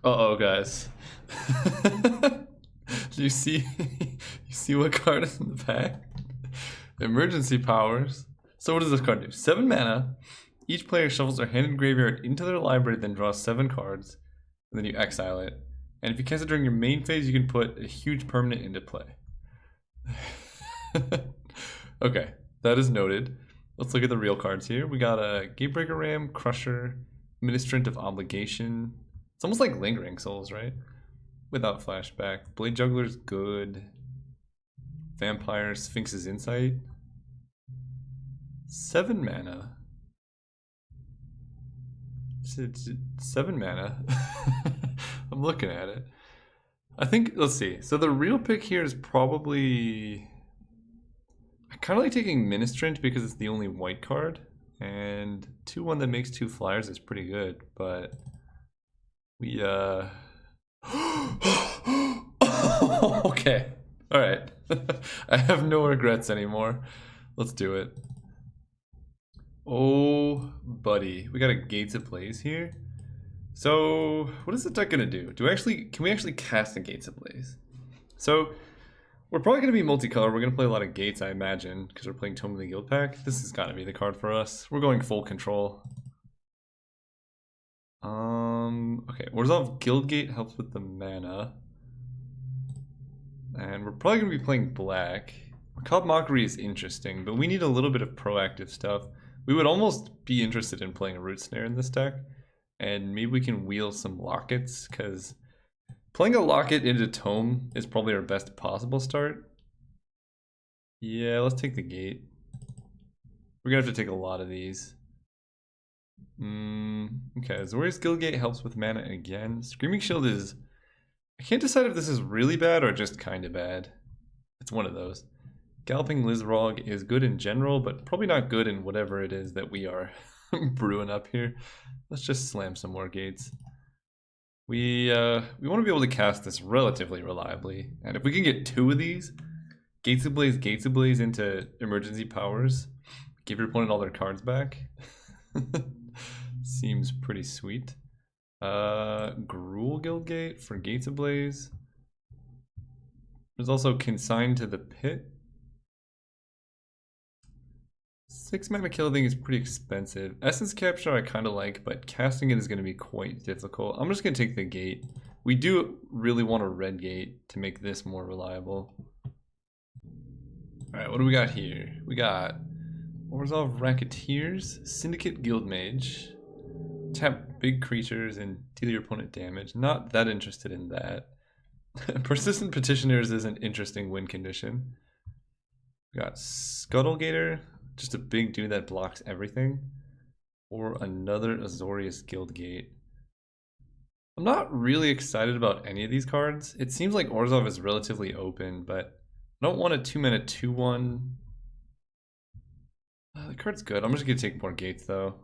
Uh-oh, guys. Do you see you see what card is in the pack? Emergency powers. So what does this card do? 7 mana. Each player shuffles their hand and graveyard into their library, then draws 7 cards. And then you exile it. And if you cast it during your main phase, you can put a huge permanent into play. Okay, that is noted. Let's look at the real cards here. We got a Gatebreaker Ram, Crusher, Ministrant of Obligation. It's almost like Lingering Souls, right? Without flashback. Blade Juggler's good. Vampire, Sphinx's Insight. 7 mana. 7 mana. I'm looking at it. I think, let's see. So the real pick here is probably... I kind of like taking Ministrant because it's the only white card. And 2-1 that makes 2 flyers is pretty good, but... We, okay. Alright. I have no regrets anymore. Let's do it. Oh, buddy. We got a Gates Ablaze here. So, what is the deck gonna do? Can we actually cast a Gates Ablaze? So, we're probably gonna be multicolor. We're gonna play a lot of Gates, I imagine, because we're playing Tome of the Guild pack. This has gotta be the card for us. We're going full control. Okay, Resolve Guildgate helps with the mana. And we're probably going to be playing black. Macabre Mockery is interesting, but we need a little bit of proactive stuff. We would almost be interested in playing a Root Snare in this deck. And maybe we can wheel some Lockets, because playing a Locket into Tome is probably our best possible start. Yeah, let's take the gate. We're going to have to take a lot of these. Okay, Azorius Guildgate helps with mana again. Screaming Shield is... I can't decide if this is really bad or just kind of bad. It's one of those. Galloping Lizrog is good in general, but probably not good in whatever it is that we are brewing up here. Let's just slam some more gates. We want to be able to cast this relatively reliably, and if we can get 2 of these, Gates Ablaze into emergency powers, give your opponent all their cards back. Seems pretty sweet. Gruul Guildgate for Gates Ablaze. There's also Consigned to the Pit. 6 mana kill thing is pretty expensive. Essence Capture I kind of like, but casting it is going to be quite difficult. I'm just going to take the gate. We do really want a red gate to make this more reliable. Alright, what do we got here? We got Resolve Racketeers, Syndicate Guildmage. Tap big creatures and deal your opponent damage. Not that interested in that. Persistent Petitioners is an interesting win condition. We got Scuttlegator, just a big dude that blocks everything. Or another Azorius Guildgate. I'm not really excited about any of these cards. It seems like Orzhov is relatively open, but I don't want a 2-mana 2-1. The card's good. I'm just going to take more gates though.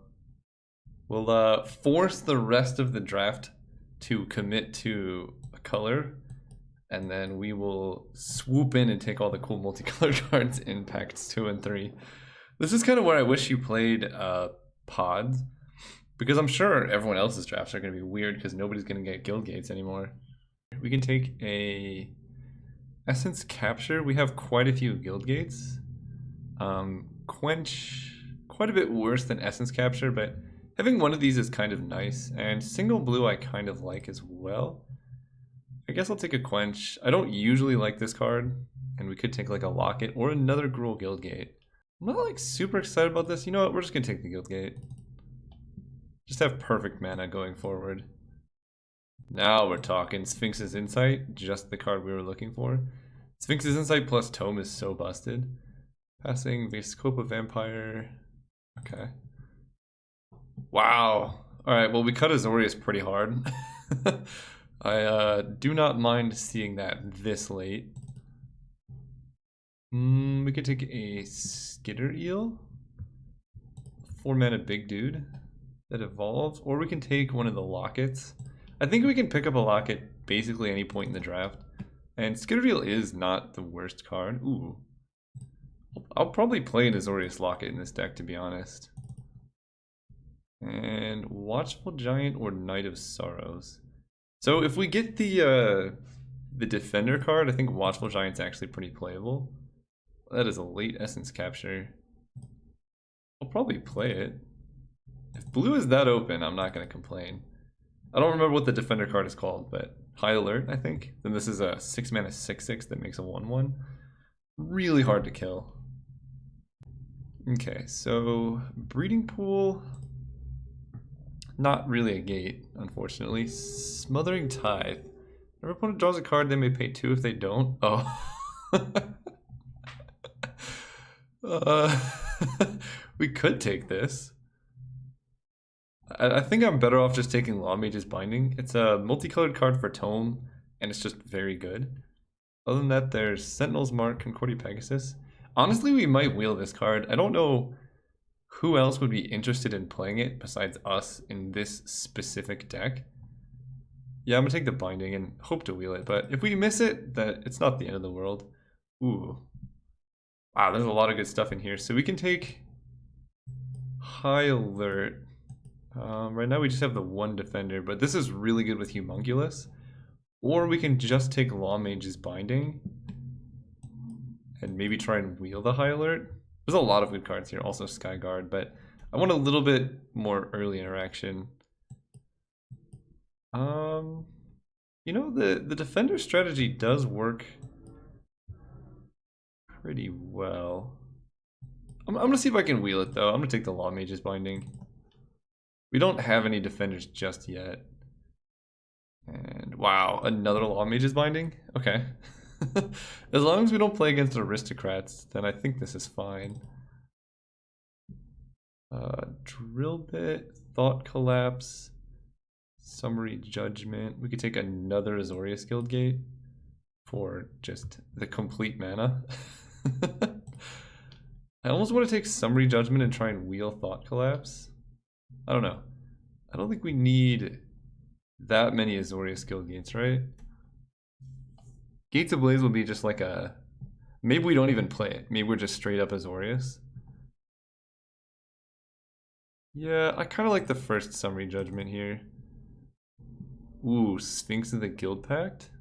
We'll force the rest of the draft to commit to a color, and then we will swoop in and take all the cool multicolored cards in packs 2 and 3. This is kind of where I wish you played pods, because I'm sure everyone else's drafts are going to be weird because nobody's going to get guild gates anymore. We can take a Essence Capture. We have quite a few guild gates. Quench, quite a bit worse than Essence Capture, but having one of these is kind of nice, and single blue I kind of like as well. I guess I'll take a Quench. I don't usually like this card, and we could take like a Locket or another Gruul Guildgate. I'm not like super excited about this. You know what, we're just gonna take the Guildgate. Just have perfect mana going forward. Now we're talking. Sphinx's Insight, just the card we were looking for. Sphinx's Insight plus Tome is so busted. Passing Vescopa Vampire. Okay. Wow. Alright, well we cut Azorius pretty hard. I do not mind seeing that this late. We could take a Skitter Eel. 4 mana big dude that evolves. Or we can take one of the Lockets. I think we can pick up a Locket basically any point in the draft. And Skitter Eel is not the worst card. Ooh. I'll probably play an Azorius Locket in this deck, to be honest. And Watchful Giant or Knight of Sorrows. So if we get the Defender card, I think Watchful Giant's actually pretty playable. That is a late Essence Capture. I'll probably play it. If blue is that open, I'm not going to complain. I don't remember what the Defender card is called, but High Alert, I think. Then this is a 6 mana 6/6 that makes a 1/1. Really hard to kill. Okay, so Breeding Pool. Not really a gate, unfortunately. Smothering Tithe. If our opponent draws a card, they may pay 2 if they don't. Oh. We could take this. I think I'm better off just taking Lawmage's Binding. It's a multicolored card for Tome, and it's just very good. Other than that, there's Sentinel's Mark, Concordia Pegasus. Honestly, we might wheel this card. I don't know who else would be interested in playing it besides us in this specific deck. Yeah, I'm gonna take the Binding and hope to wheel it, but if we miss it, it's not the end of the world. Ooh. Wow, there's a lot of good stuff in here. So we can take High Alert. Right now we just have the one Defender, but this is really good with Homunculus. Or we can just take Lawmage's Binding and maybe try and wheel the High Alert. There's a lot of good cards here, also Skyguard, but I want a little bit more early interaction. You know, the Defender strategy does work pretty well. I'm gonna see if I can wheel it though. I'm gonna take the Lawmage's Binding. We don't have any Defenders just yet. And wow, another Lawmage's Binding? Okay. As long as we don't play against Aristocrats, then I think this is fine. Drill Bit, Thought Collapse, Summary Judgment. We could take another Azorius Guildgate for just the complete mana. I almost want to take Summary Judgment and try and wheel Thought Collapse. I don't know. I don't think we need that many Azorius Guildgates, right? Gates Ablaze will be just like a... Maybe we don't even play it. Maybe we're just straight up Azorius. Yeah, I kind of like the first Summary Judgment here. Ooh, Sphinx of the Guild Pact?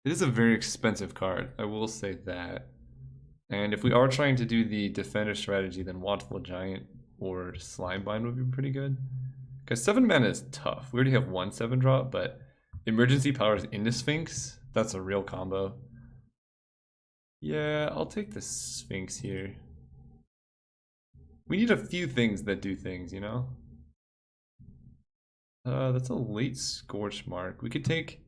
It is a very expensive card, I will say that. And if we are trying to do the Defender strategy, then Watchful Giant or Slimebind would be pretty good. Because 7 mana is tough. We already have one 7-drop, but Emergency Powers into Sphinx, that's a real combo. Yeah, I'll take the Sphinx here. We need a few things that do things, you know? That's a late Scorch Mark. We could take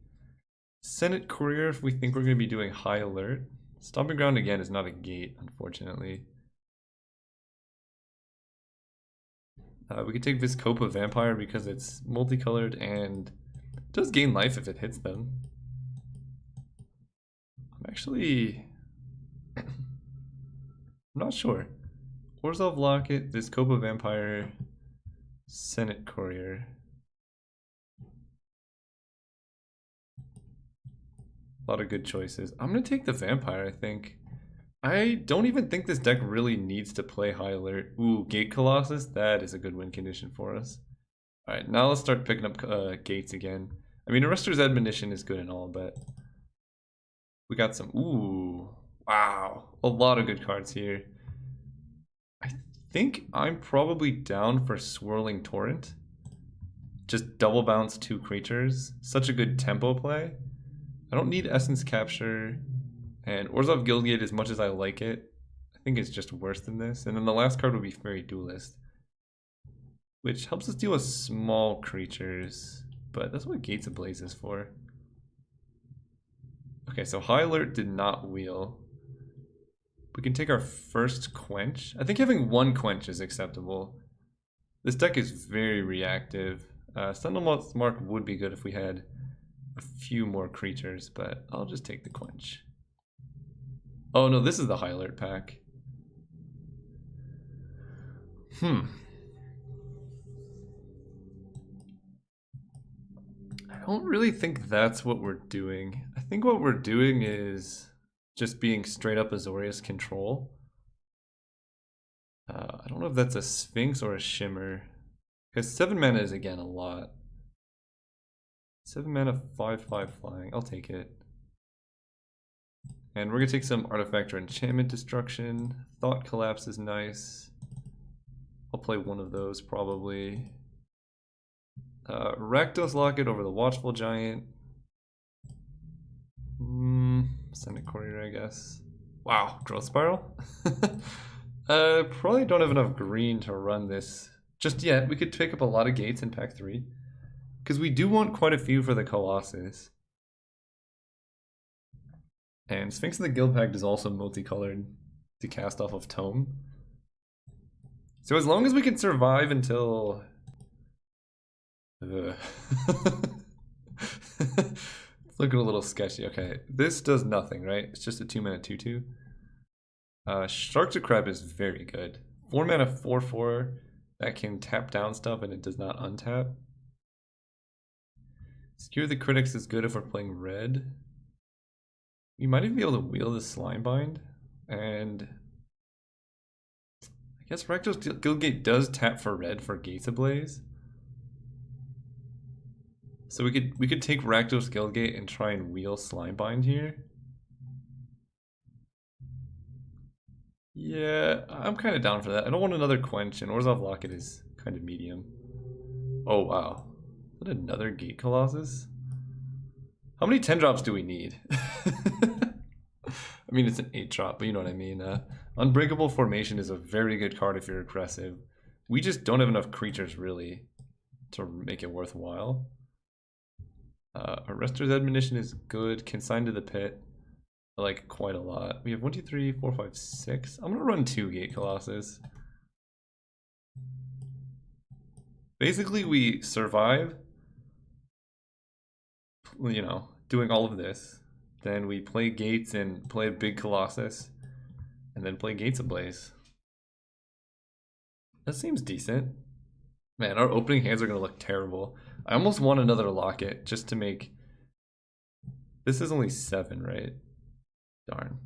Senate Courier if we think we're going to be doing High Alert. Stomping Ground again is not a gate, unfortunately. We could take Viscopa Vampire because it's multicolored and it does gain life if it hits them. I'm actually... I'm not sure. Orzhov Locket, Viscopa Vampire, Senate Courier. A lot of good choices. I'm going to take the Vampire, I think. I don't even think this deck really needs to play High Alert. Ooh, Gate Colossus, that is a good win condition for us. Alright, now let's start picking up gates again. I mean, Arrester's Admonition is good and all, but we got some... Ooh, wow. A lot of good cards here. I think I'm probably down for Swirling Torrent. Just double bounce 2 creatures. Such a good tempo play. I don't need Essence Capture. And Orzhov Guildgate, as much as I like it, I think it's just worse than this. And then the last card would be Fairy Duelist, which helps us deal with small creatures, but that's what Gates Ablaze is for. Okay, so High Alert did not wheel. We can take our first Quench. I think having one Quench is acceptable. This deck is very reactive. Sentinel's Mark would be good if we had a few more creatures, but I'll just take the Quench. Oh no, this is the High Alert pack. I don't really think that's what we're doing. I think what we're doing is just being straight up Azorius control. I don't know if that's a Sphinx or a Shimmer. Because 7 mana is again a lot. 7 mana, 5/5 flying. I'll take it. And we're gonna take some artifact or enchantment destruction. Thought collapse is nice. I'll play one of those probably. Rakdos Locket over the Watchful Giant. Ascendant Courier, I guess. Wow, Growth Spiral? Probably don't have enough green to run this just yet. We could pick up a lot of gates in pack 3. Because we do want quite a few for the Colossus. And Sphinx of the Guild Pact is also multicolored to cast off of Tome. So as long as we can survive until... It's looking a little sketchy. Okay, this does nothing, right? It's just a 2-mana 2/2. Shark to Crab is very good. 4 mana 4/4 that can tap down stuff and it does not untap. Skewer the Critics is good if we're playing red. We might even be able to wheel the Slime Bind, and I guess Rakdos Guildgate does tap for red for Gates Ablaze. So we could take Rakdos Guildgate and try and wheel Slime Bind here. Yeah, I'm kind of down for that. I don't want another Quench, and Orzhov Locket is kind of medium. Oh wow. Is that another Gate Colossus? How many 10-drops do we need? I mean, it's an 8-drop, but you know what I mean. Unbreakable Formation is a very good card if you're aggressive. We just don't have enough creatures, really, to make it worthwhile. Arrester's Admonition is good. Consigned to the Pit, I like quite a lot. We have 1, 2, 3, 4, 5, 6. I'm going to run 2 Gate Colossus. Basically, we survive, you know, doing all of this. Then we play Gates and play a big Colossus, and then play Gates Ablaze. That seems decent. Man, our opening hands are going to look terrible. I almost want another Locket just to make... This is only 7, right? Darn.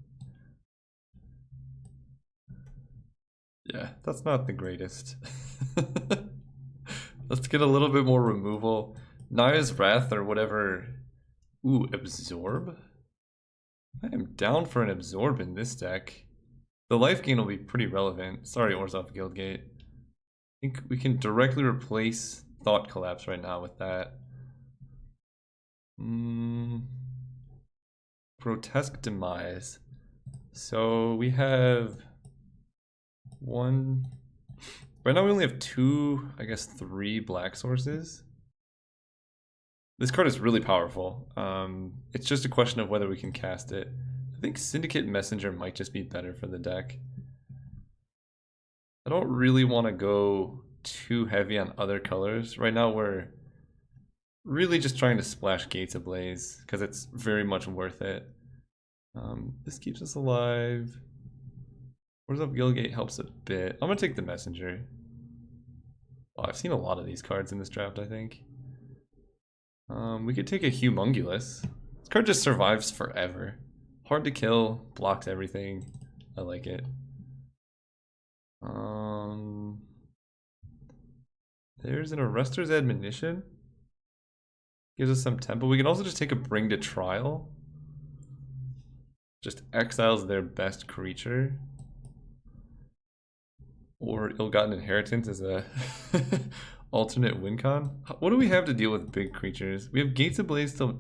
Yeah, that's not the greatest. Let's get a little bit more removal. Naya's Wrath or whatever. Ooh, Absorb? I am down for an Absorb in this deck. The life gain will be pretty relevant. Sorry, Orzhov Guildgate. I think we can directly replace Thought Collapse right now with that. Grotesque Demise. So we have 1... Right now we only have 2, I guess 3 black sources. This card is really powerful. It's just a question of whether we can cast it. I think Syndicate Messenger might just be better for the deck. I don't really want to go too heavy on other colors. Right now we're really just trying to splash Gates Ablaze because it's very much worth it. This keeps us alive. Orzhov Guildgate helps a bit. I'm going to take the Messenger. Oh, I've seen a lot of these cards in this draft, I think. We could take a Humongulous. This card just survives forever. Hard to kill, blocks everything. I like it. There's an Arrester's Admonition. Gives us some tempo. We can also just take a Bring to Trial. Just exiles their best creature. Or Ill-Gotten Inheritance as a alternate win con. What do we have to deal with big creatures? We have Gates Ablaze to,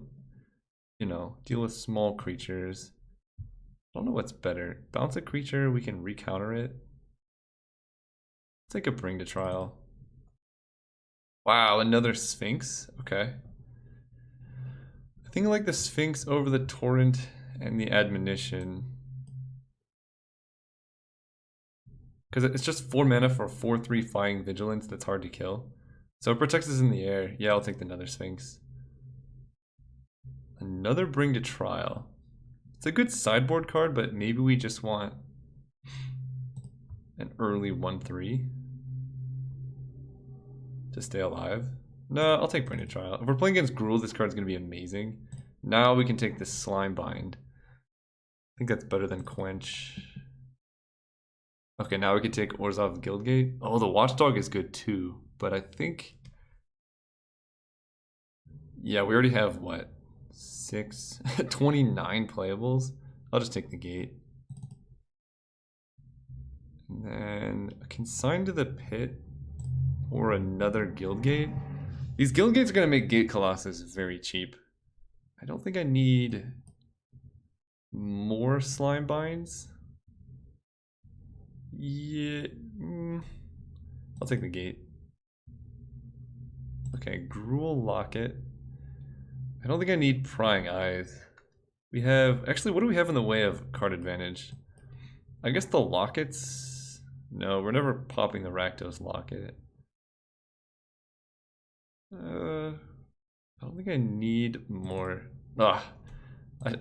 you know, deal with small creatures. I don't know what's better. Bounce a creature, we can recounter it. Let's take a Bring to Trial. Wow, another Sphinx? Okay. I think I like the Sphinx over the Torrent and the Admonition. Because it's just 4 mana for 4/3 Flying Vigilance that's hard to kill. So it protects us in the air. Yeah, I'll take the Nether Sphinx. Another Bring to Trial. It's a good sideboard card, but maybe we just want an early 1/3 to stay alive. No, I'll take Bring to Trial. If we're playing against Gruul, this card's going to be amazing. Now we can take this Slime Bind. I think that's better than Quench. Okay, now we can take Orzhov Guildgate. Oh, the Watchdog is good too, but I think... Yeah, we already have, what, 29 playables? I'll just take the gate. And then a consign to the pit or another guild gate. These guild gates are going to make Gate Colossus very cheap. I don't think I need more slime binds. Yeah, I'll take the gate. Okay, Gruel Locket. I don't think I need Prying Eyes. We have, actually, what do we have in the way of card advantage? I guess the Lockets? No, we're never popping the Rakdos Locket. I don't think I need more. I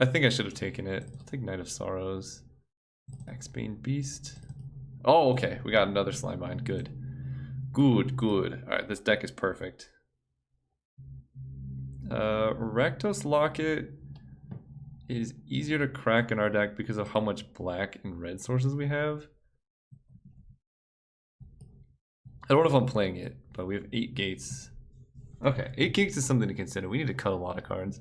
think I should have taken it. I'll take Knight of Sorrows. Axbane Beast. Oh, okay. We got another slime bind. Good. Good. Alright, this deck is perfect. Rakdos Locket is easier to crack in our deck because of how much black and red sources we have. I don't know if I'm playing it, but we have 8 gates. Okay, 8 gates is something to consider. We need to cut a lot of cards.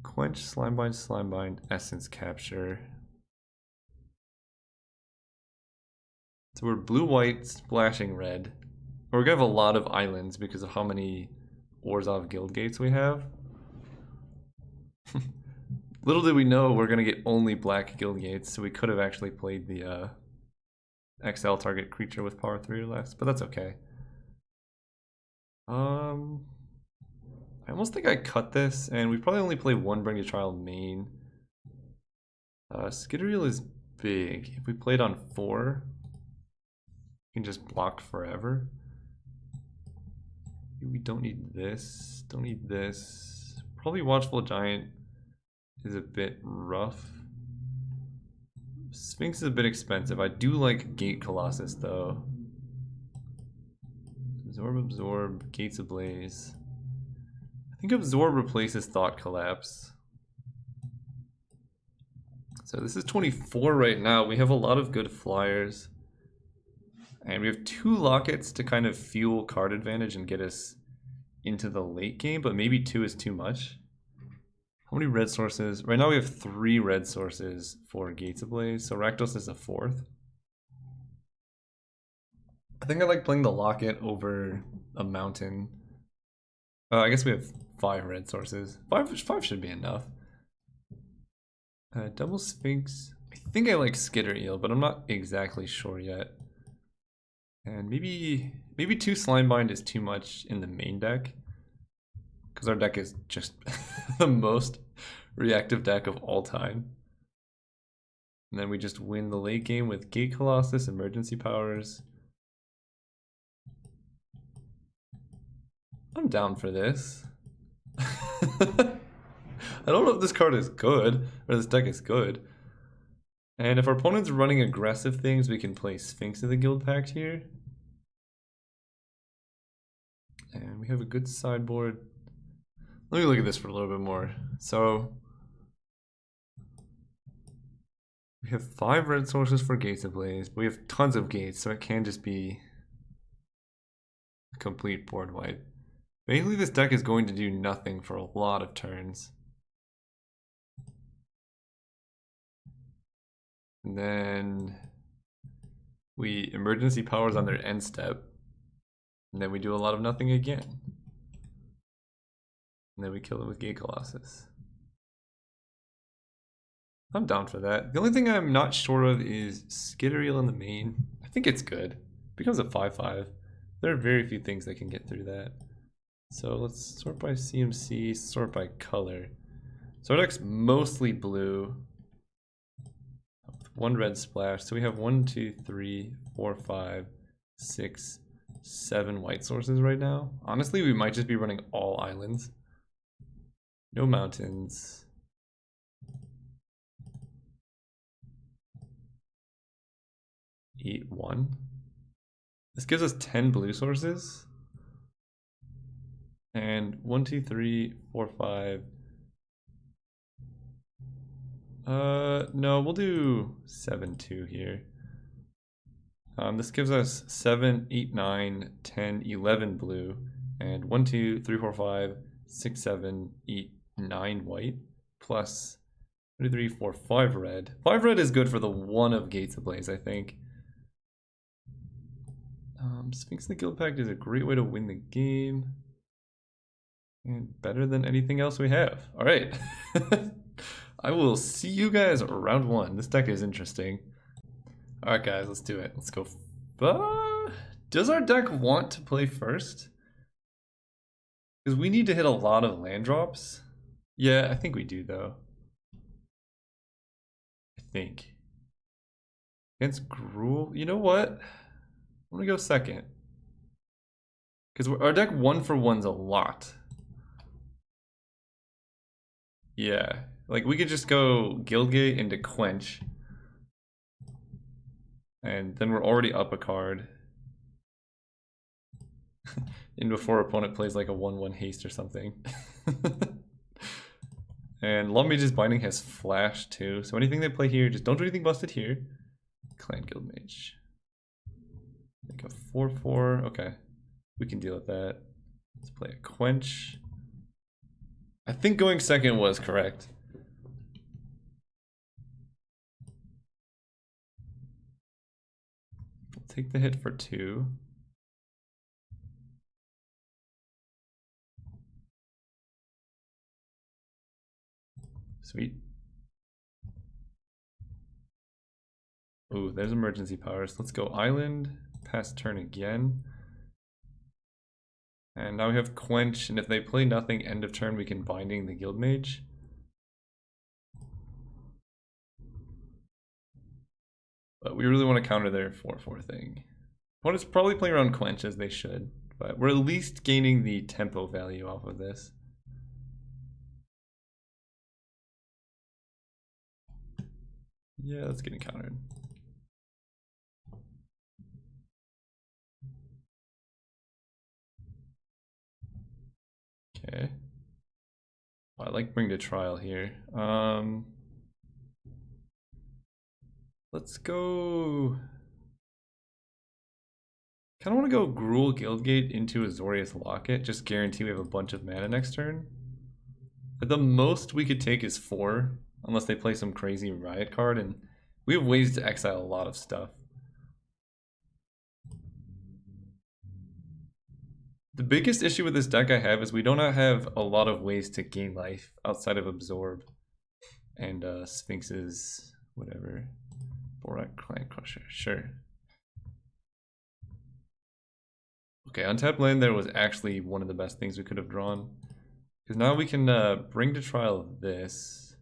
Quench, Slimebind, Essence Capture. So we're blue-white, splashing red. We're gonna have a lot of islands because of how many Orzhov guild gates we have. Little did we know we're gonna get only black guild gates, so we could have actually played the XL target creature with power 3 or less, but that's okay. I almost think I cut this, and we probably only play one Bring to Trial main. Skittereel is big. If we played on 4, we can just block forever. We don't need this. Don't need this. Probably Watchful Giant is a bit rough. Sphinx is a bit expensive. I do like Gate Colossus though. Absorb, Gates Ablaze. I think Absorb replaces Thought Collapse. So this is 24 right now. We have a lot of good flyers. And we have 2 Lockets to kind of fuel card advantage and get us into the late game, but maybe 2 is too much. How many red sources? Right now we have 3 red sources for Gates Ablaze, so Rakdos is a 4th. I think I like playing the Locket over a Mountain. I guess we have 5 red sources. 5 should be enough. Double Sphinx. I think I like Skittereel, but I'm not exactly sure yet. And maybe 2 Slimebind is too much in the main deck, because our deck is just the most reactive deck of all time. And then we just win the late game with Gate Colossus, Emergency Powers. I'm down for this. I don't know if this card is good, or this deck is good. And if our opponent's running aggressive things, we can play Sphinx of the Guild Pact here. And we have a good sideboard. Let me look at this for a little bit more. So we have 5 red sources for Gates Ablaze, but we have tons of gates, so it can just be a complete board wipe. Basically, this deck is going to do nothing for a lot of turns. And then we Emergency Powers on their end step. And then we do a lot of nothing again. And then we kill them with Gate Colossus. I'm down for that. The only thing I'm not sure of is Skittereel in the main. I think it's good. It becomes a 5/5. There are very few things that can get through that. So let's sort by CMC, sort by color. So our deck's mostly blue. With 1 red splash. So we have 1, 2, 3, 4, 5, 6, 7 white sources right now. Honestly, we might just be running all islands. No mountains. Eight, 1. This gives us 10 blue sources. And 1, 2, 3, 4, 5. No, we'll do 7, 2 here. This gives us 7, 8, 9, 10, 11 blue, and 1, 2, 3, 4, 5, 6, 7, 8, 9 white, plus 2, 3, 4, 5 red. 5 red is good for the one of Gates Ablaze, I think. Sphinx in the Guild Pact is a great way to win the game. And better than anything else we have. Alright. I will see you guys round 1. This deck is interesting. Alright guys, let's do it. Let's go. Does our deck want to play first? Because we need to hit a lot of land drops. Yeah, I think we do though. I think. Against Gruul? You know what? I'm gonna go second. Because our deck 1-for-1's a lot. Yeah, like we could just go Guildgate into Quench. And then we're already up a card. In before opponent plays like a 1-1 haste or something. And Long Mage's Binding has flash too, so anything they play here, just don't do anything busted here. Clan Guild Mage. Like a 4-4, okay. We can deal with that. Let's play a Quench. I think going second was correct. We'll take the hit for 2. Sweet. Ooh, there's emergency powers. Let's go Island, pass turn again. And now we have Quench, and if they play nothing end of turn, we can Binding the Guild Mage. But we really want to counter their 4-4 thing. Opponents probably play around Quench as they should, but we're at least gaining the tempo value off of this. Yeah, that's getting countered. Okay. I like Bring to Trial here. Let's go. Kind of want to go Gruul Guildgate into Azorius Locket. Just guarantee we have a bunch of mana next turn. But the most we could take is 4, unless they play some crazy Riot card, and we have ways to exile a lot of stuff. The biggest issue with this deck I have is we don't have a lot of ways to gain life outside of Absorb and Sphinx's whatever. Borak Clan Crusher, sure. Okay, untapped land there was actually one of the best things we could have drawn. Because now we can bring to trial this.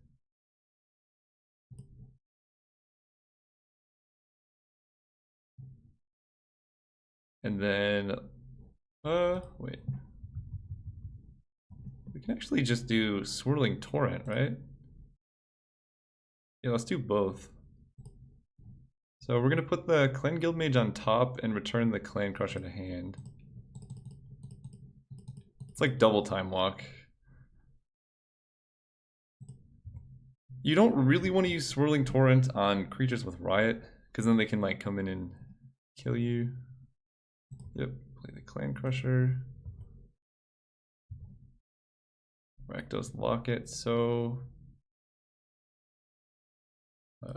And then, wait. We can actually just do Swirling Torrent, right? Yeah, let's do both. So we're gonna put the Clan Guild Mage on top and return the Clan Crusher to hand. It's like double Time Walk. You don't really want to use Swirling Torrent on creatures with Riot, because then they can like come in and kill you. Yep, play the Clan Crusher. Rakdos Locket, so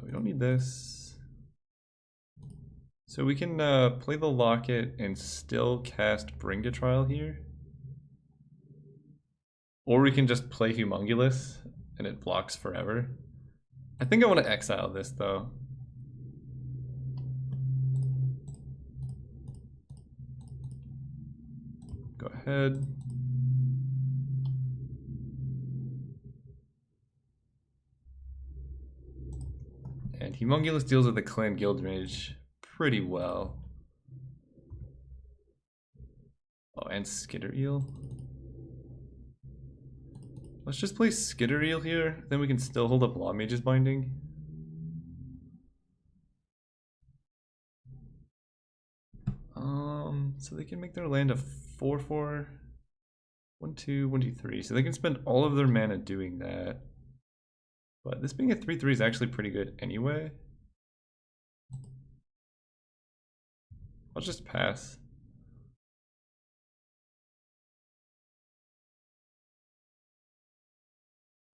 we don't need this. So we can play the Locket and still cast Bring to Trial here. Or we can just play Humongulous and it blocks forever. I think I want to exile this though. Go ahead. And Humongulous deals with the Clan Guild Mage pretty well. Oh, and Skitter Eel. Let's just play Skitter Eel here, then we can still hold up Law Mage's Binding. So they can make their land a 4-4. 1-2, 1-2, 3. So they can spend all of their mana doing that. But this being a 3-3 is actually pretty good anyway. I'll just pass.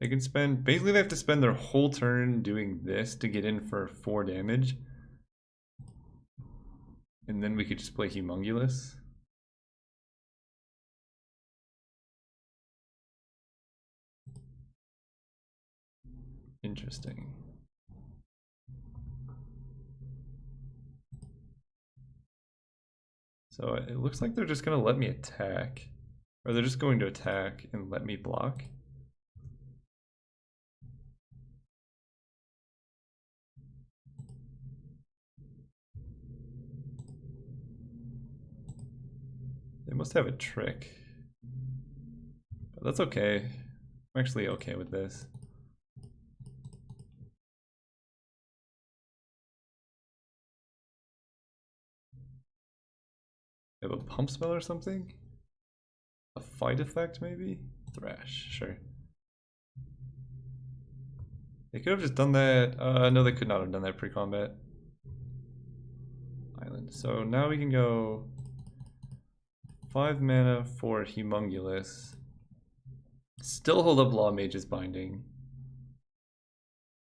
They can spend, basically they have to spend their whole turn doing this to get in for 4 damage. And then we could just play Humongulous. Interesting. So it looks like they're just gonna let me attack. Or they're just going to attack and let me block. They must have a trick. But that's okay. I'm actually okay with this. They have a pump spell or something? A fight effect maybe? Thrash, sure. They could have just done that. No, they could not have done that pre-combat. Island. So now we can go 5 mana for Humongulous. Still hold up Law Mage's Binding.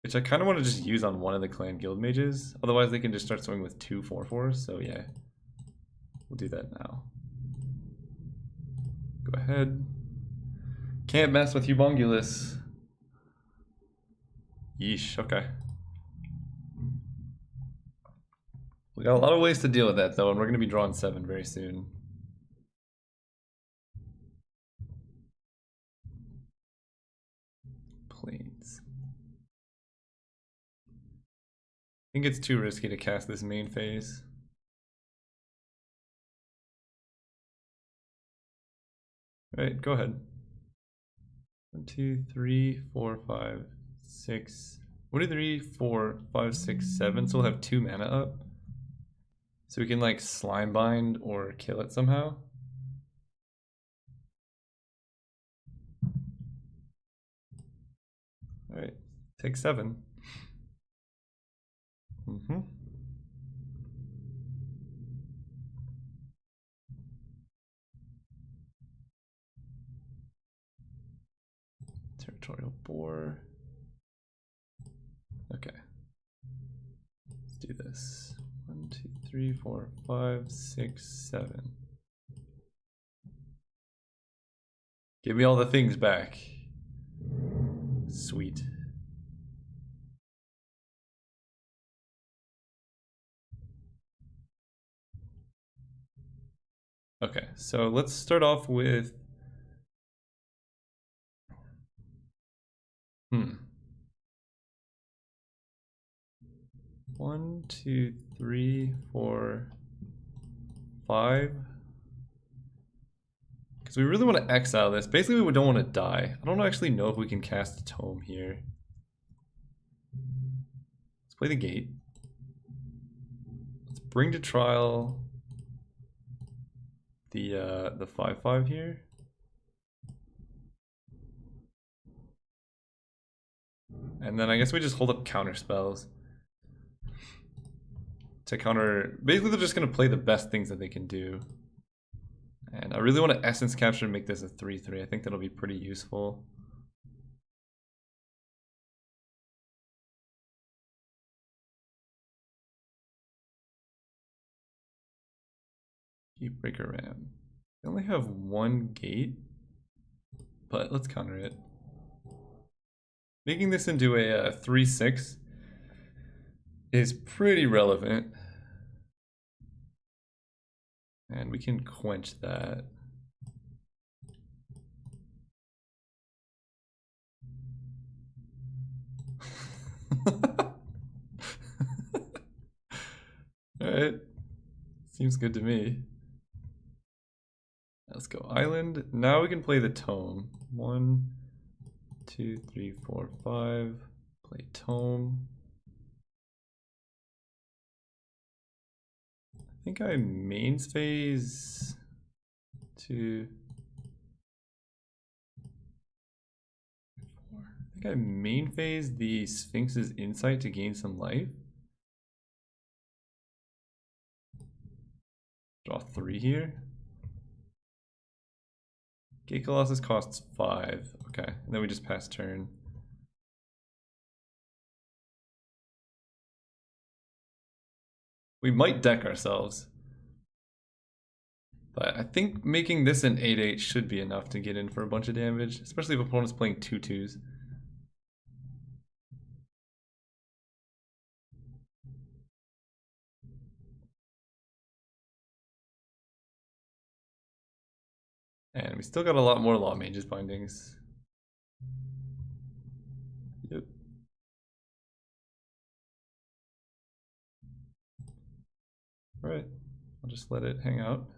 Which I kind of want to just use on one of the clan guild mages. Otherwise they can just start swinging with 2 4/4s. So yeah, we'll do that now. Go ahead. Can't mess with Humongulous. Yeesh, okay. We got a lot of ways to deal with that though, and we're going to be drawing 7 very soon. Plains. I think it's too risky to cast this main phase. Alright, go ahead. 1, 2, 3, 4, 5, 6. 1, 2, 3, 4, 5, 6, 7. So we'll have 2 mana up. So we can like slime bind or kill it somehow. Alright, take 7. Territorial Boar. Okay. Let's do this. 1, 2, 3, 4, 5, 6, 7. Give me all the things back. Sweet. Okay, so let's start off with 1, 2, 3, 4, 5. Because we really want to exile this. Basically, we don't want to die. I don't actually know if we can cast a tome here. Let's play the gate. Let's bring to trial the 5/5 here. And then I guess we just hold up counter spells to counter. Basically, they're just gonna play the best things that they can do. And I really want to Essence Capture and make this a 3/3. I think that'll be pretty useful. Breaker Ram. I only have 1 gate, but let's counter it. Making this into a 3/6 is pretty relevant. And we can quench that. Alright. Seems good to me. Let's go Island. Now we can play the Tome. 1, 2, 3, 4, 5. Play Tome. I think I mains phase 2, 4. I think I main phase the Sphinx's Insight to gain some life. Draw 3 here. Gate Colossus costs 5. Okay, and then we just pass turn. We might deck ourselves. But I think making this an 8/8 should be enough to get in for a bunch of damage, especially if opponent's playing 2/2s. And we still got a lot more Law Mage's bindings. Yep. Alright, I'll just let it hang out.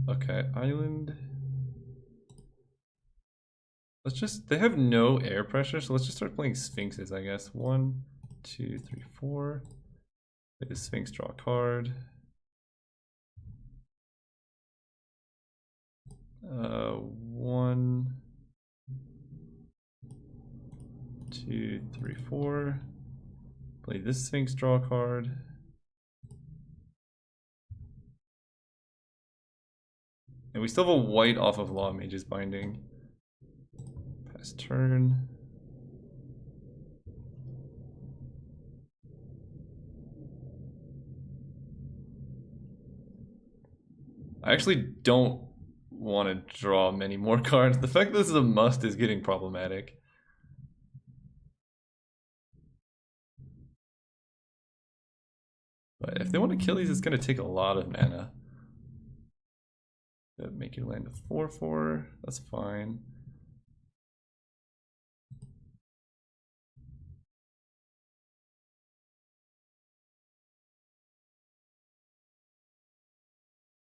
Okay, island. Let's just, they have no air pressure, so let's just start playing Sphinxes, I guess. 1, 2, 3, 4. Play the Sphinx, draw a card. 1, 2, 3, 4. Play this Sphinx, draw a card. And we still have a white off of Law Mage's binding. Pass turn. I actually don't want to draw many more cards. The fact that this is a must is getting problematic. But if they want to kill these, it's going to take a lot of mana. Make your land a 4/4. That's fine.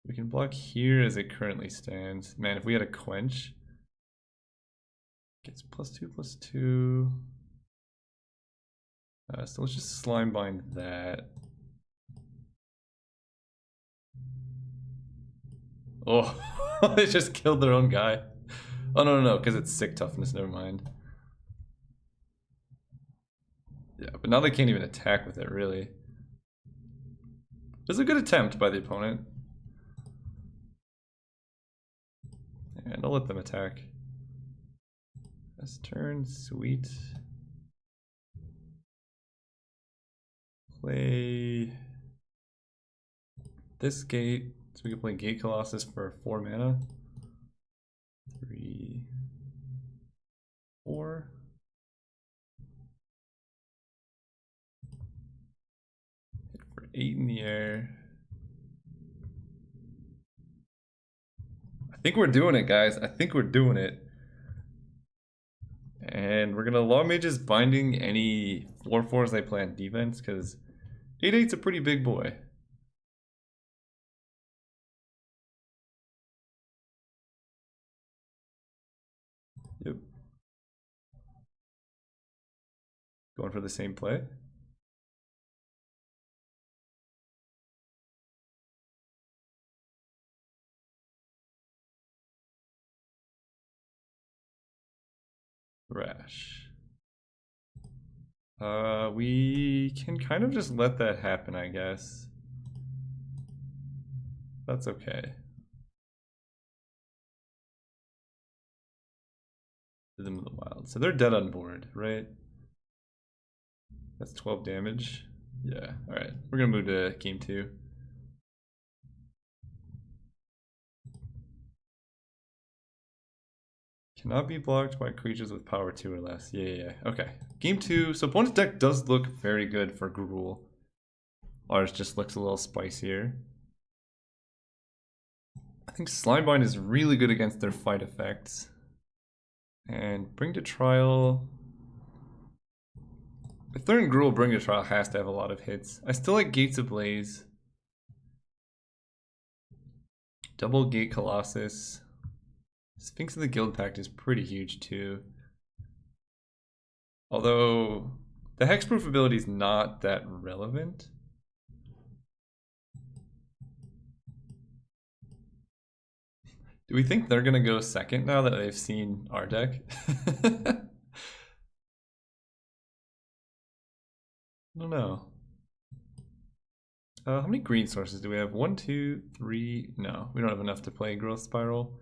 We can block here as it currently stands. Man, if we had a quench, gets +2/+2. So let's just slime bind that. Oh, they just killed their own guy. Oh, no, because it's sick toughness, never mind. Yeah, but now they can't even attack with it, really. It was a good attempt by the opponent. And I'll let them attack. This turn, sweet. Play this gate. So we can play Gate Colossus for 4 mana. 3, 4. Hit for 8 in the air. I think we're doing it, guys. I think we're doing it. And we're gonna Law Mage's binding any 4/4s they play on defense, because 8/8's a pretty big boy. Yep. Going for the same play. Rash. We can kind of just let that happen, I guess. That's okay. Them in the wild. So they're dead on board, right? That's 12 damage. Yeah, alright. We're gonna move to game 2. Cannot be blocked by creatures with power 2 or less. Yeah. Okay. Game 2. So opponent's deck does look very good for Gruul. Ours just looks a little spicier. I think Slimebind is really good against their fight effects. And Bring to Trial. If they're in Gruul, Bring to Trial has to have a lot of hits. I still like Gates Ablaze. Double Gate Colossus. Sphinx of the Guild Pact is pretty huge too. Although the hexproof ability is not that relevant. Do we think they're gonna go second now that they've seen our deck? I don't know. How many green sources do we have? 1, 2, 3. No, we don't have enough to play Growth Spiral.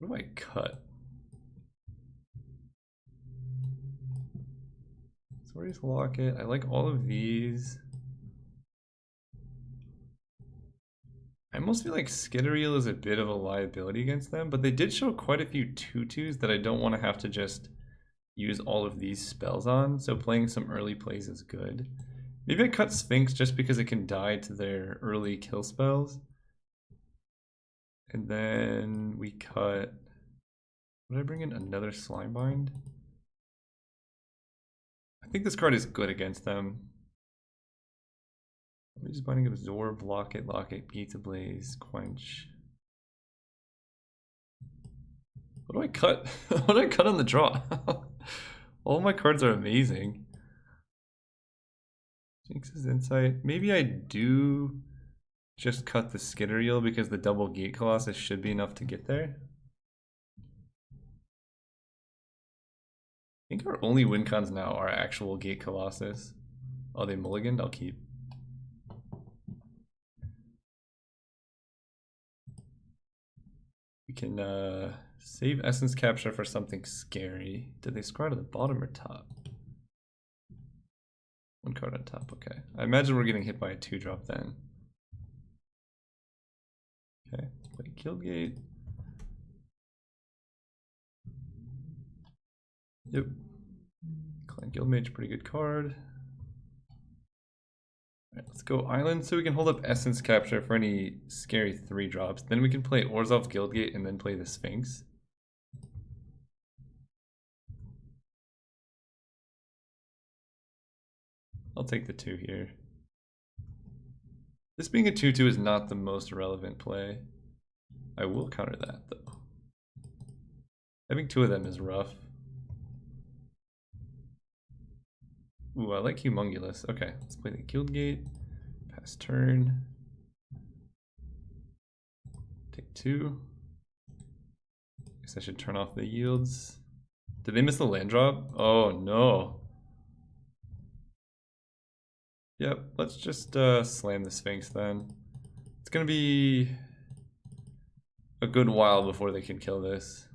What do I cut? Sori's Locket. I like all of these. I almost feel like Skittereel is a bit of a liability against them, but they did show quite a few 2/2s that I don't want to have to just use all of these spells on, so playing some early plays is good. Maybe I cut Sphinx just because it can die to their early kill spells. And then we cut... Would I bring in another Slimebind? I think this card is good against them. We're just binding Absorb, Locket, Gates Ablaze, Quench. What do I cut? What do I cut on the draw? All my cards are amazing. Jinx's Insight. Maybe I do just cut the Skittereel because the double Gate Colossus should be enough to get there. I think our only win cons now are actual Gate Colossus. Oh, they mulliganed? I'll keep. We can save Essence Capture for something scary. Did they scry to the bottom or top? One card on top, okay. I imagine we're getting hit by a 2-drop then. Okay, play Guildgate. Yep. Clan Guildmage, pretty good card. Alright, let's go Island so we can hold up Essence Capture for any scary 3-drops. Then we can play Orzhov Guildgate and then play the Sphinx. I'll take the 2 here. This being a 2/2 is not the most relevant play. I will counter that though. Having 2 of them is rough. Ooh, I like Humongulous. Okay, let's play the Guildgate. Pass turn. Take 2. Guess I should turn off the yields. Did they miss the land drop? Oh no. Yep, let's just slam the Sphinx then. It's gonna be a good while before they can kill this.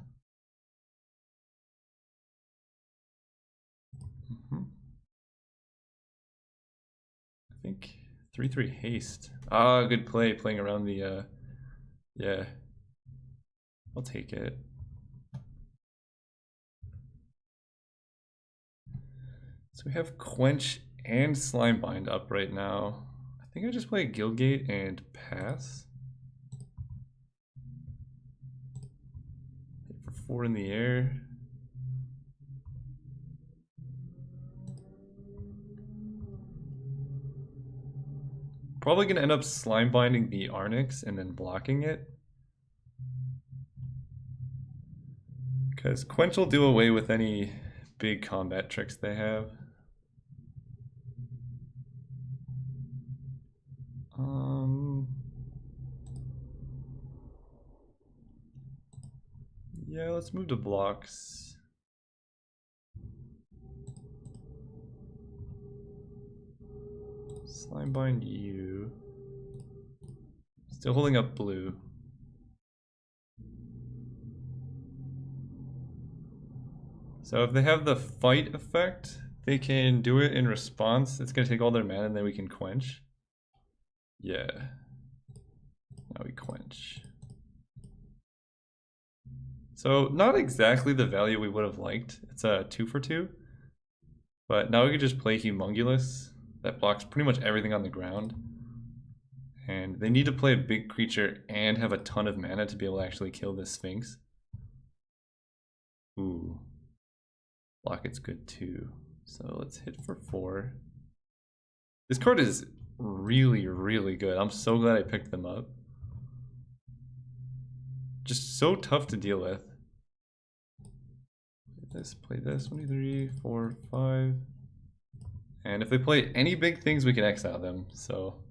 I think 3/3 haste. Ah, good play playing around the yeah. I'll take it. So we have Quench and Slimebind up right now. I think I just play Guildgate and pass. Hit for 4 in the air. Probably gonna end up Slimebinding the Arnix and then blocking it. Because Quench will do away with any big combat tricks they have. Yeah, let's move to blocks. Slimebind you. Still holding up blue. So if they have the fight effect, they can do it in response. It's gonna take all their mana and then we can quench. Yeah. Now we quench. So not exactly the value we would have liked. It's a 2 for 2. But now we can just play Humongulous. That blocks pretty much everything on the ground. And they need to play a big creature and have a ton of mana to be able to actually kill this Sphinx. Ooh. Locket's good too. So let's hit for 4. This card is really, really good. I'm so glad I picked them up. Just so tough to deal with. Play this, 1, 2, 3, 4, 5. And if they play any big things, we can exile them, so.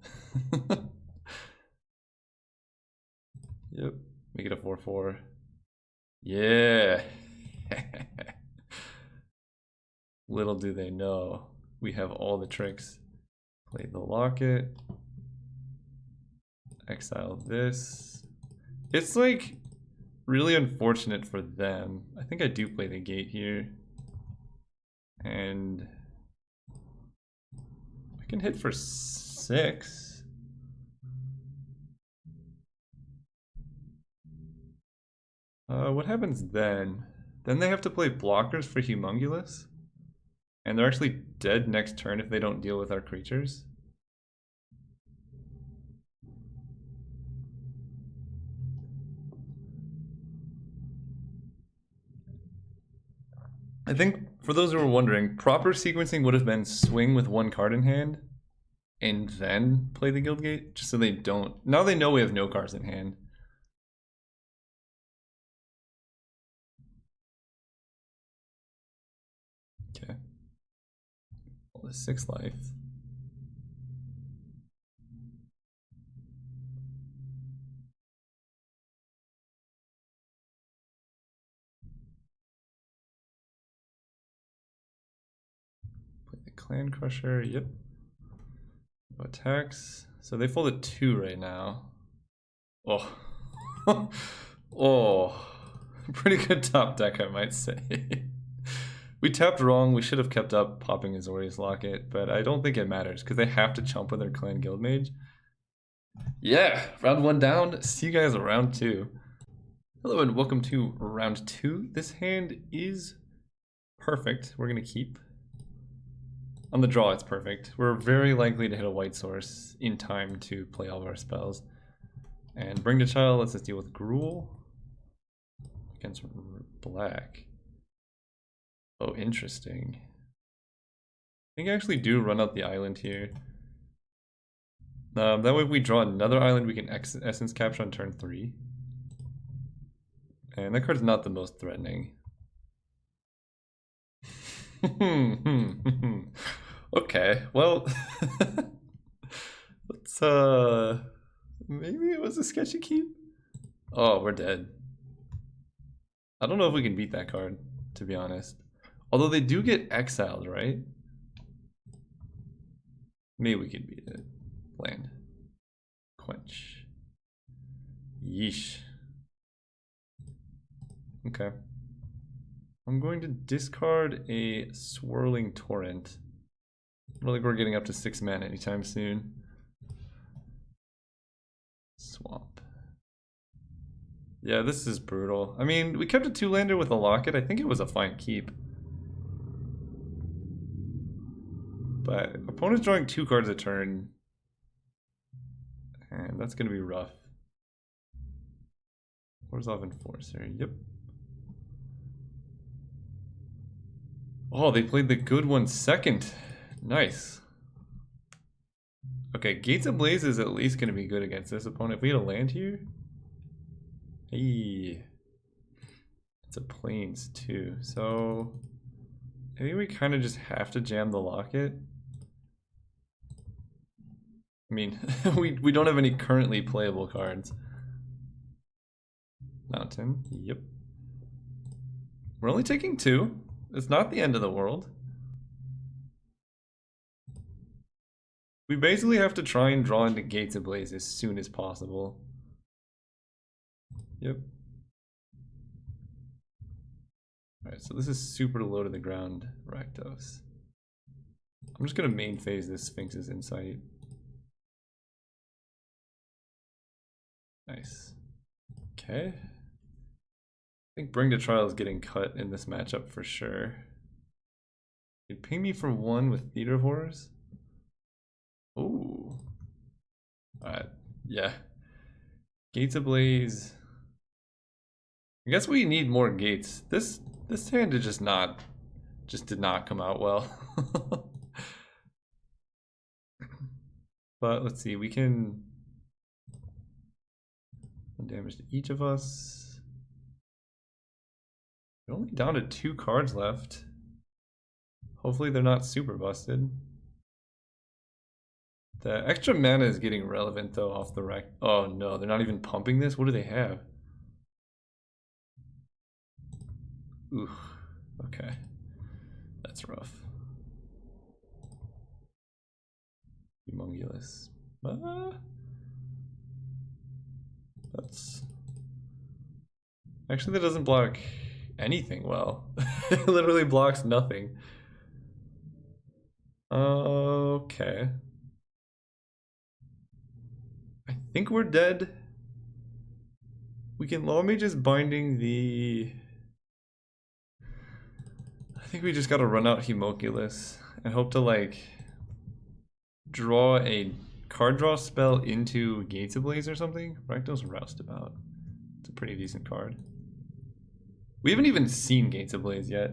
Yep, make it a 4/4. Yeah. Little do they know, we have all the tricks. Play the locket. Exile this. It's like really unfortunate for them. I think I do play the gate here. And I can hit for 6. What happens then? Then they have to play blockers for Humongulus. And they're actually dead next turn if they don't deal with our creatures. I think, for those who are wondering, proper sequencing would have been swing with 1 card in hand and then play the Guildgate, just so they don't. Now they know we have no cards in hand. Okay. Well, the 6 life. Play the Clan Crusher, yep. No attacks. So they folded 2 right now. Oh. Oh. Pretty good top deck, I might say. We tapped wrong. We should have kept up popping Azorius Locket, but I don't think it matters because they have to chump with their Clan Guildmage. Yeah, round 1 down. See you guys round 2. Hello and welcome to round 2. This hand is perfect. We're going to keep. On the draw, it's perfect. We're very likely to hit a white source in time to play all of our spells. And Bring the Child lets us deal with Gruul against black. Oh, interesting. I think I actually do run out the island here. That way if we draw another island, we can Essence Capture on turn 3. And that card's not the most threatening. Okay, well, let's, maybe it was a sketchy keep? Oh, we're dead. I don't know if we can beat that card, to be honest. Although they do get exiled, right? Maybe we can beat it. Land. Quench. Yeesh. Okay. I'm going to discard a Swirling Torrent. I don't think we're getting up to 6 mana anytime soon. Swamp. Yeah, this is brutal. I mean, we kept a 2-lander with a locket. I think it was a fine keep. But opponent's drawing 2 cards a turn. And that's going to be rough. Orzhov Enforcer, yep. Oh, they played the good one second. Nice. Okay, Gates Ablaze is at least going to be good against this opponent. If we had a land here. Hey. It's a Plains too. So maybe we kind of just have to jam the locket. I mean, we don't have any currently playable cards. Mountain, yep. We're only taking 2. It's not the end of the world. We basically have to try and draw into Gates Ablaze as soon as possible. Yep. Alright, so this is super low to the ground, Rakdos. I'm just gonna main phase this Sphinx's Insight. Nice. Okay. I think Bring to Trial is getting cut in this matchup for sure. You'd ping me for 1 with Theater of Horrors? Ooh. Alright, yeah. Gates Ablaze. I guess we need more gates. This hand did just did not come out well. But let's see, we can 1 damage to each of us. We're only down to 2 cards left. Hopefully they're not super busted. The extra mana is getting relevant though off the rack. Oh no, they're not even pumping this? What do they have? Ooh, okay. That's rough. Humongous. That's... Actually, that doesn't block anything well. It literally blocks nothing. Okay. I think we're dead. We can Law Mage's Binding the... I think we just gotta run out Homunculus and hope to like draw a card draw spell into Gates Ablaze or something. Rakdos Roustabout. It's a pretty decent card. We haven't even seen Gates Ablaze yet.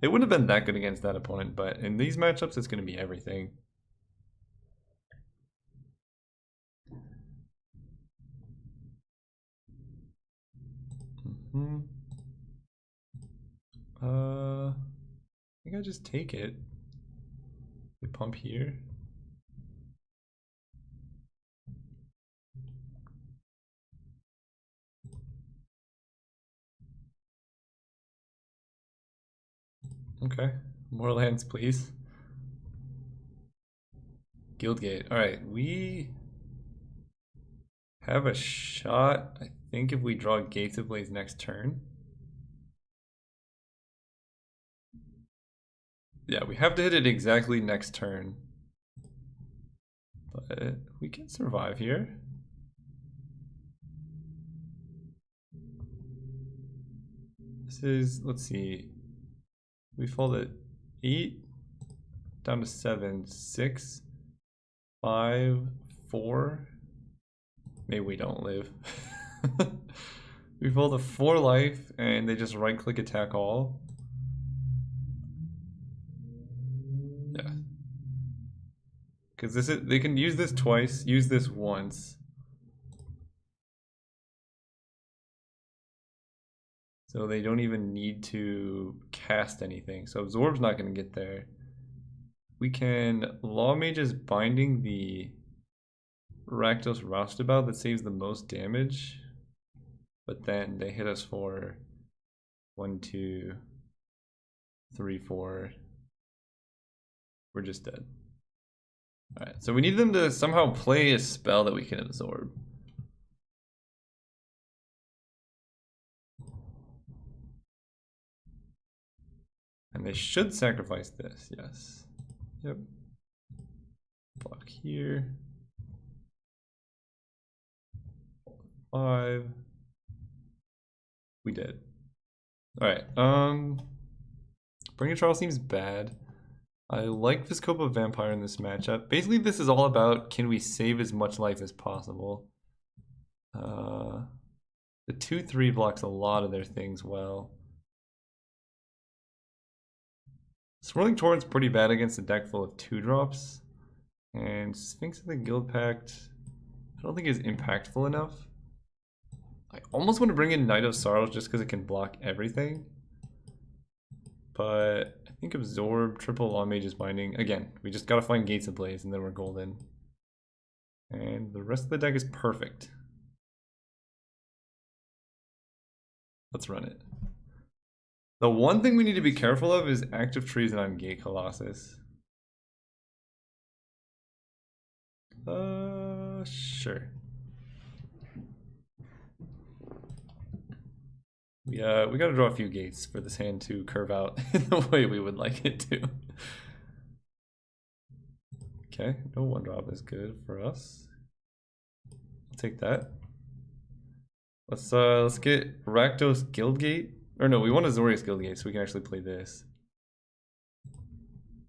It wouldn't have been that good against that opponent, but in these matchups it's gonna be everything. I think I just take it. We pump here. Okay, more lands, please. Guildgate. Alright, we have a shot, I think, if we draw Gates of Blaze next turn. Yeah, we have to hit it exactly next turn. But we can survive here. This is, let's see. We fall to 8, down to 7, 6, 5, 4. Maybe we don't live. We fall to 4 life, and they just right-click attack all. Yeah. Because they can use this twice, use this once. So they don't even need to cast anything. So Absorb's not going to get there. We can Law Mage's Binding the Rakdos Roustabout that saves the most damage. But then they hit us for 1, 2, 3, 4. We're just dead. Alright, so we need them to somehow play a spell that we can absorb. And they should sacrifice this, yes. Yep. Block here. 5. We did. Alright, Bring a Trial seems bad. I like Viscopa Vampire in this matchup. Basically, this is all about can we save as much life as possible. The 2/3 blocks a lot of their things well. Swirling Torrent's pretty bad against a deck full of 2-drops. And Sphinx of the Guild Pact, I don't think is impactful enough. I almost want to bring in Knight of Sorrows just because it can block everything. But I think Absorb, triple Law Mage's Binding. Again, we just gotta find Gates Ablaze and then we're golden. And the rest of the deck is perfect. Let's run it. The one thing we need to be careful of is Active Treason on Gate Colossus. Sure. We gotta draw a few gates for this hand to curve out in the way we would like it to. Okay, no 1-drop is good for us. I'll take that. Let's get Rakdos Guildgate. Or no, we want Azorius Guildgate so we can actually play this.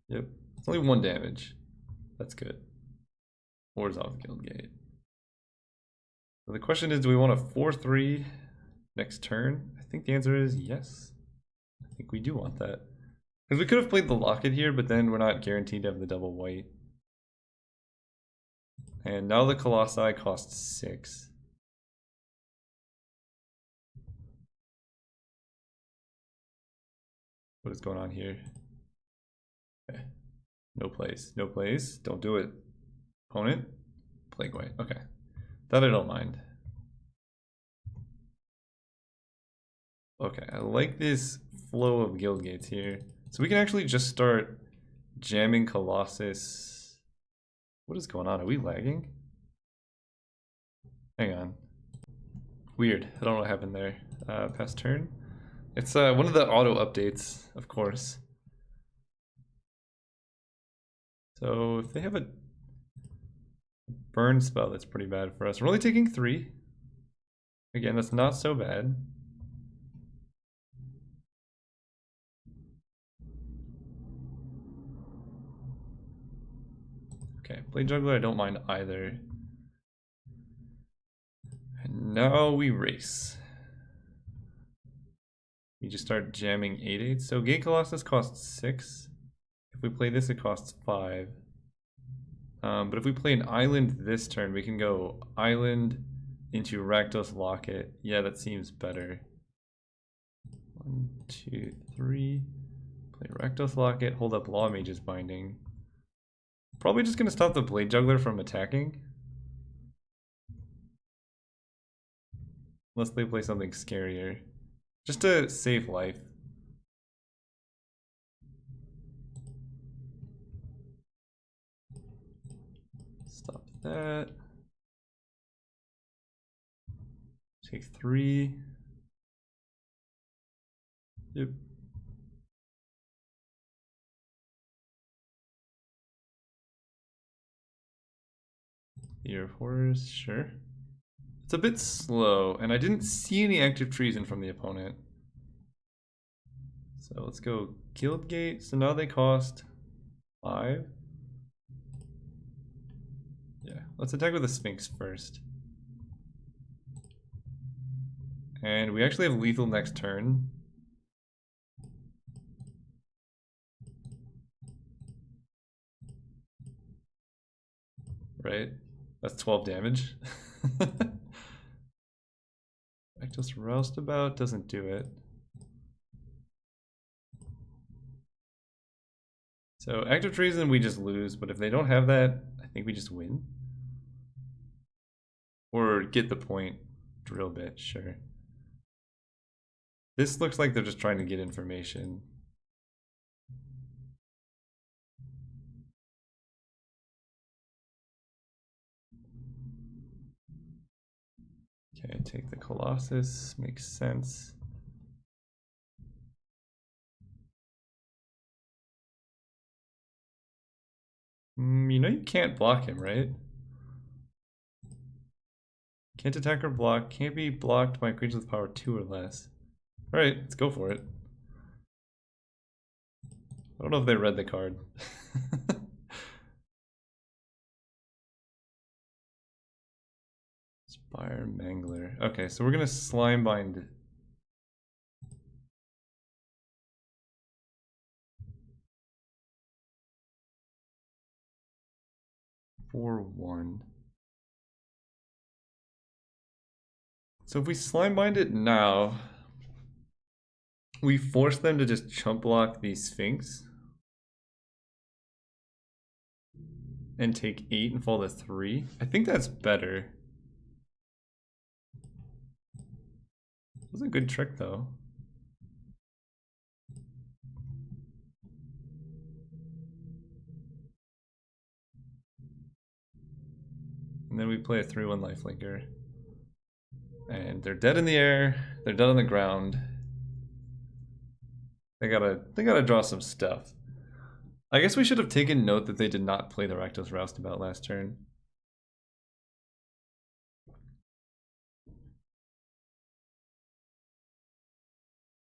Yep. It's only 1 damage. That's good. Orzhov Guildgate. So the question is, do we want a 4/3 next turn? I think the answer is yes. I think we do want that. Because we could have played the Locket here, but then we're not guaranteed to have the double white. And now the Colossi cost 6. What is going on here? Okay. No plays. No plays. Don't do it. Opponent. Plague White. Okay. That I don't mind. Okay, I like this flow of guild gates here. So we can actually just start jamming Colossus What is going on? Are we lagging? Hang on. Weird. I don't know what happened there. Past turn. It's one of the auto updates, of course. So if they have a burn spell, that's pretty bad for us. We're only taking 3. Again, that's not so bad. Okay, Blade Juggler I don't mind either. And now we race. We just start jamming 8/8. So Gate Colossus costs 6. If we play this, it costs 5. But if we play an island this turn, we can go island into Rakdos Locket. Yeah, that seems better. 1, 2, 3. Play Rakdos Locket, hold up Law Mage's Binding. Probably just gonna stop the Blade Juggler from attacking. Unless they play something scarier. Just to save life. Stop that. Take 3. Yep. Ear of Horrors, sure. It's a bit slow, and I didn't see any active treason from the opponent. So let's go Guildgate. So now they cost 5. Yeah, let's attack with the Sphinx first. And we actually have lethal next turn. Right? That's 12 damage. Rakdos Roustabout doesn't do it. So active treason we just lose, but if they don't have that, I think we just win. Or get the point, drill bit, sure. This looks like they're just trying to get information. Okay, take the Colossus, makes sense. You know you can't block him, right? Can't attack or block, can't be blocked by creatures with power 2 or less. Alright, let's go for it. I don't know if they read the card. Spire Mangler. Okay, so we're gonna Slime Bind. For 1. So if we Slime Bind it now, we force them to just chump block the Sphinx and take 8 and fall to 3. I think that's better. It was a good trick though. And then we play a 3/1 lifelinker. And they're dead in the air, they're dead on the ground. They gotta draw some stuff. I guess we should have taken note that they did not play the Rakdos Roustabout last turn.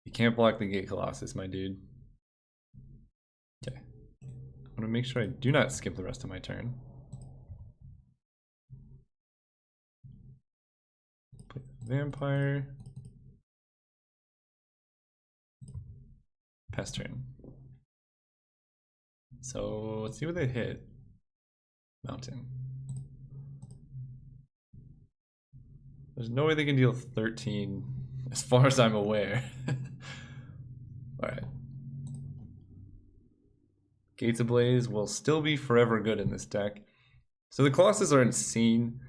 You can't block the Gate Colossus, my dude. Okay. I want to make sure I do not skip the rest of my turn. Play the Vampire. Pass turn. So let's see what they hit. Mountain. There's no way they can deal 13, as far as I'm aware. Alright. Gates Ablaze will still be forever good in this deck. So the Colossus are insane.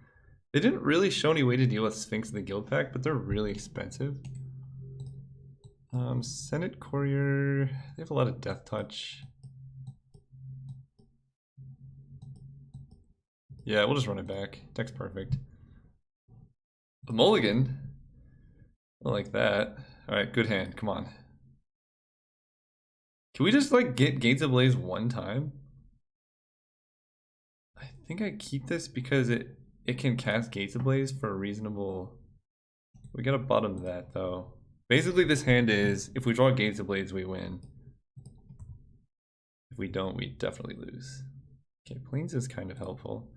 They didn't really show any way to deal with Sphinx in the Guild Pack, but they're really expensive. Senate Courier, they have a lot of Death Touch. Yeah, we'll just run it back. Deck's perfect. A mulligan? I like that. Alright, good hand. Come on. Can we just like get Gates Ablaze one time? I think I keep this because it can cast Gates Ablaze for a reasonable... We gotta bottom that though. Basically this hand is, if we draw Gates Ablaze we win. If we don't, we definitely lose. Okay, Plains is kind of helpful.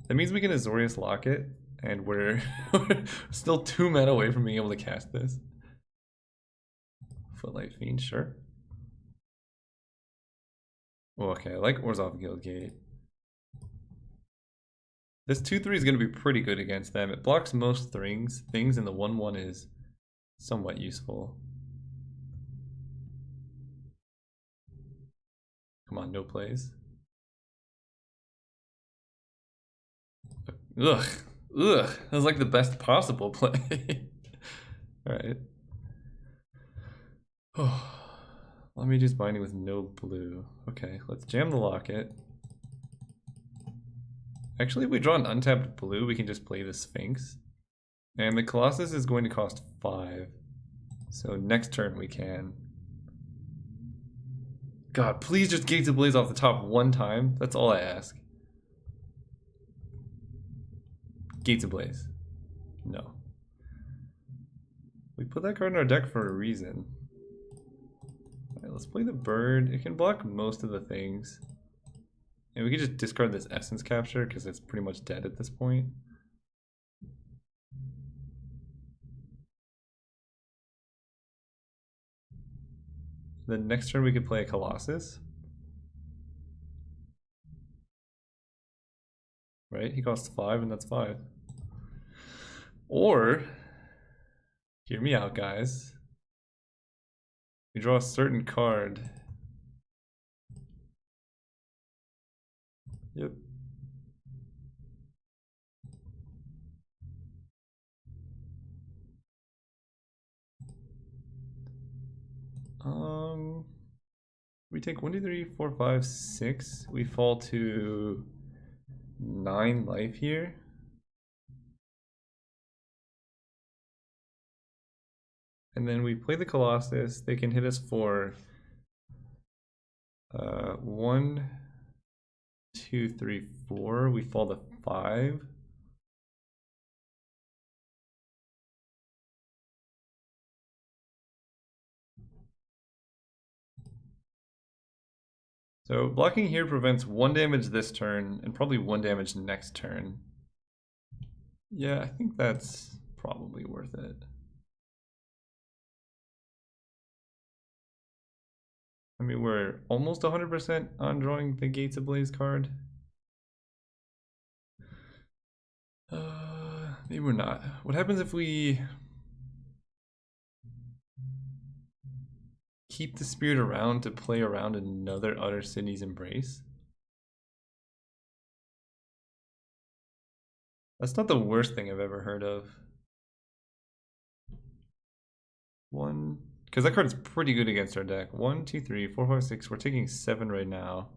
That means we can Azorius Locket, and we're still 2 mana away from being able to cast this. Footlight Fiend, sure. Oh, okay, I like Orzhov Guildgate. This 2/3 is going to be pretty good against them. It blocks most things, and the 1/1 is somewhat useful. Come on, no plays. Ugh. Ugh. That was like the best possible play. Alright. Oh. Let me just binding with no blue. Okay, let's jam the locket. Actually, if we draw an untapped blue, we can just play the Sphinx. And the Colossus is going to cost 5. So next turn we can. God, please just Gates Ablaze off the top one time. That's all I ask. Gates Ablaze. No. We put that card in our deck for a reason. Alright, let's play the bird. It can block most of the things. And we can just discard this Essence Capture because it's pretty much dead at this point. Then next turn we could play a Colossus. Right? He costs 5 and that's 5. Or, hear me out guys. We draw a certain card. Yep. We take 1, 2, 3, 4, 5, 6. We fall to 9 life here. And then we play the Colossus. They can hit us for 1, 2, 3, 4. We fall to 5. So blocking here prevents 1 damage this turn and probably 1 damage next turn. Yeah, I think that's probably worth it. I mean, we're almost 100% on drawing the Gates Ablaze card. Maybe we're not. What happens if we keep the Spirit around to play around another Utter City's Embrace? That's not the worst thing I've ever heard of. Because that card is pretty good against our deck. 1, 2, 3, 4, 5, 6. We're taking 7 right now.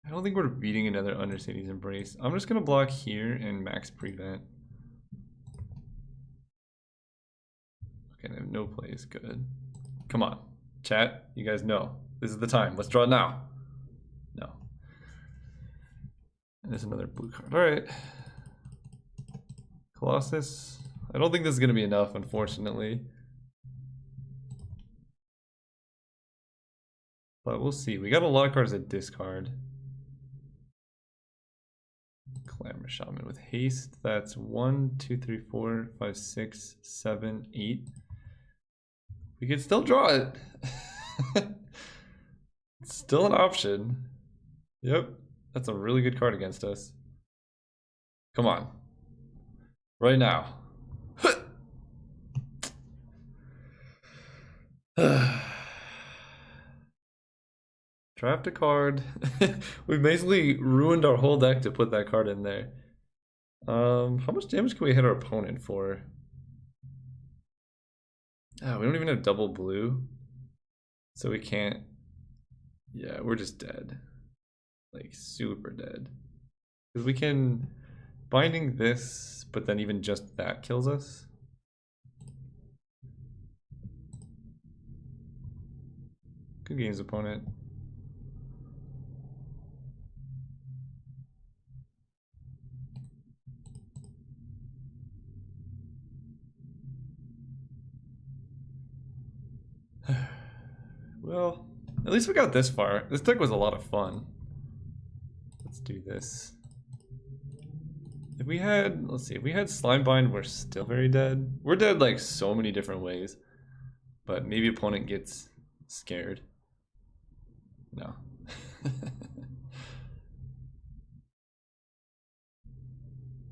I don't think we're beating another Undercity's Embrace. I'm just gonna block here and max prevent. Okay, they have no plays. Good. Come on, chat. You guys know this is the time. Let's draw now. No. And there's another blue card. All right. Colossus. I don't think this is gonna be enough, unfortunately. But we'll see. We got a lot of cards that discard. Clamor Shaman with haste. That's 1, 2, 3, 4, 5, 6, 7, 8. We could still draw it. It's still an option. Yep. That's a really good card against us. Come on. Right now. Draft a card. We basically ruined our whole deck to put that card in there. How much damage can we hit our opponent for? We don't even have double blue, so we can't Yeah, we're just dead. Like, super dead. Because we can... Binding this, but then even just that kills us. Good games, opponent. Well, at least we got this far. This deck was a lot of fun. Let's do this. If we had, let's see, if we had Slimebind, we're still very dead. We're dead like so many different ways. But maybe opponent gets scared. No.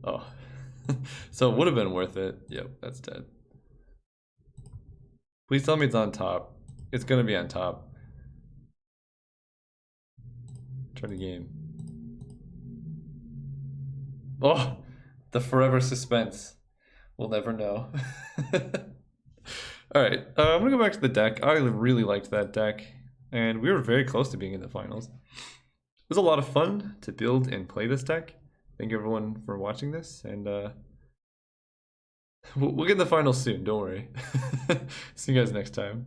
Oh. So it would have been worth it. Yep, that's dead. Please tell me it's on top. It's gonna be on top. Try the game. Oh, the forever suspense. We'll never know. Alright, I'm gonna go back to the deck. I really liked that deck, and we were very close to being in the finals. It was a lot of fun to build and play this deck. Thank you everyone for watching this, and we'll get in the finals soon, don't worry. See you guys next time.